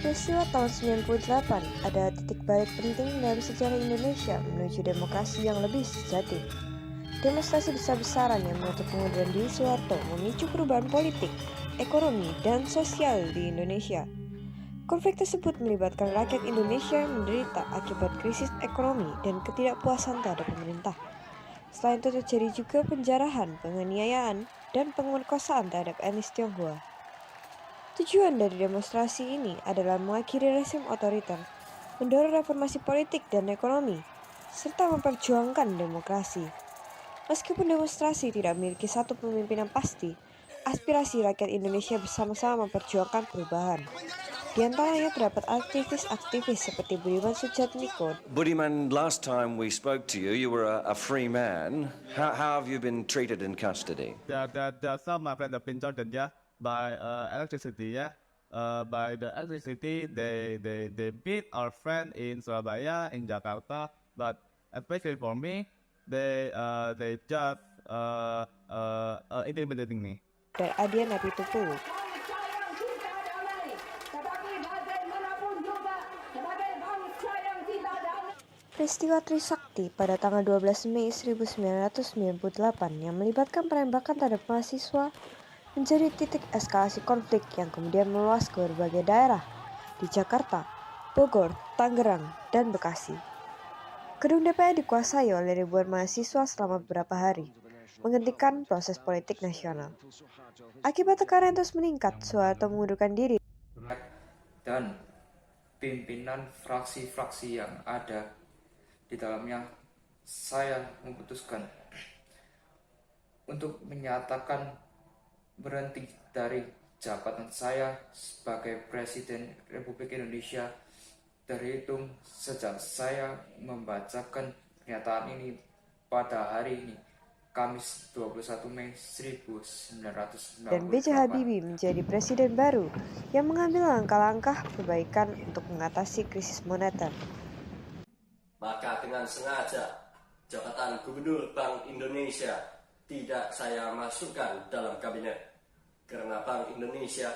Peristiwa tahun 98 adalah titik balik penting dalam sejarah Indonesia menuju demokrasi yang lebih sejati. Demonstrasi besar-besaran yang menuntut pengunduran diri Soeharto memicu perubahan politik, ekonomi, dan sosial di Indonesia. Konflik tersebut melibatkan rakyat Indonesia yang menderita akibat krisis ekonomi dan ketidakpuasan terhadap pemerintah. Selain itu terjadi juga penjarahan, penganiayaan, dan pemerkosaan terhadap etnis Tionghoa. Tujuan dari demonstrasi ini adalah mengakhiri rezim otoriter, mendorong reformasi politik dan ekonomi, serta memperjuangkan demokrasi. Meskipun demonstrasi tidak memiliki satu pemimpin yang pasti, aspirasi rakyat Indonesia bersama-sama memperjuangkan perubahan. Di antaranya terdapat aktivis-aktivis seperti Budiman Sujatmiko. Budiman, last time we spoke to you, you were a free man. How have you been treated in custody? There are some my friends have been charged, by electricity, by the electricity, they beat our friend in Surabaya, in Jakarta, but especially for me, they just intimidating me. Dan Adian Apitupulu. Peristiwa Trisakti pada tanggal 12 Mei 1998 yang melibatkan penembakan terhadap mahasiswa menjadi titik eskalasi konflik yang kemudian meluas ke berbagai daerah di Jakarta, Bogor, Tangerang, dan Bekasi. Gedung DPR dikuasai oleh ribuan mahasiswa selama beberapa hari, menghentikan proses politik nasional. Akibat tekanan terus meningkat, Soeharto mengundurkan diri. Dan pimpinan fraksi-fraksi yang ada di dalamnya, saya memutuskan untuk menyatakan berhenti dari jabatan saya sebagai Presiden Republik Indonesia terhitung sejak saya membacakan pernyataan ini pada hari ini, Kamis 21 Mei 1998. Dan B.J. Habibie menjadi presiden baru yang mengambil langkah-langkah perbaikan untuk mengatasi krisis moneter. Maka dengan sengaja jabatan Gubernur Bank Indonesia tidak saya masukkan dalam kabinet, karena Bank Indonesia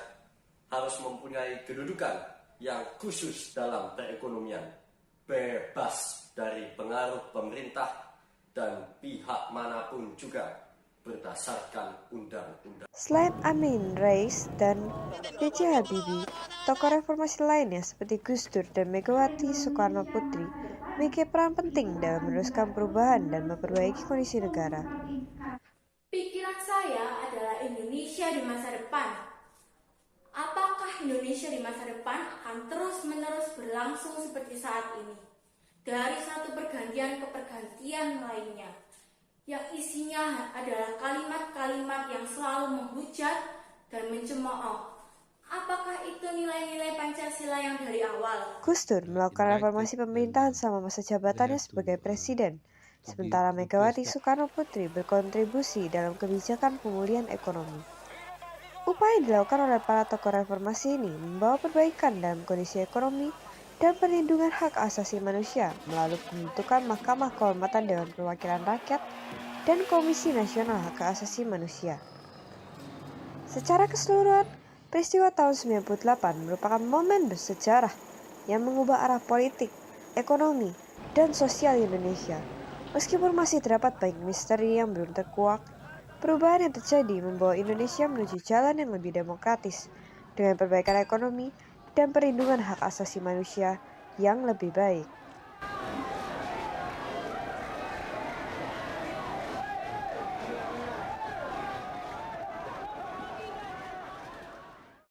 harus mempunyai kedudukan yang khusus dalam perekonomian, bebas dari pengaruh pemerintah dan pihak manapun juga berdasarkan undang-undang. Selain Amin Rais dan B.J. Habibie, tokoh reformasi lainnya seperti Gus Dur dan Megawati Soekarno Putri memiliki peran penting dalam meneruskan perubahan dan memperbaiki kondisi negara. Pikiran saya adalah Indonesia di masa depan. Apakah Indonesia di masa depan akan terus-menerus berlangsung seperti saat ini? Dari satu pergantian ke pergantian lainnya, yang isinya adalah kalimat-kalimat yang selalu menghujat dan mencemooh. Apakah itu nilai-nilai Pancasila yang dari awal? Gus Dur melakukan reformasi pemerintahan selama masa jabatannya sebagai presiden, sementara Megawati Soekarno Putri berkontribusi dalam kebijakan pemulihan ekonomi. Upaya dilakukan oleh para tokoh reformasi ini membawa perbaikan dalam kondisi ekonomi dan perlindungan hak asasi manusia melalui pembentukan Mahkamah Kehormatan Dewan Perwakilan Rakyat dan Komisi Nasional Hak Asasi Manusia. Secara keseluruhan, peristiwa tahun 98 merupakan momen bersejarah yang mengubah arah politik, ekonomi, dan sosial Indonesia. Meskipun masih terdapat banyak misteri yang belum terkuak, perubahan yang terjadi membawa Indonesia menuju jalan yang lebih demokratis dengan perbaikan ekonomi dan perlindungan hak asasi manusia yang lebih baik.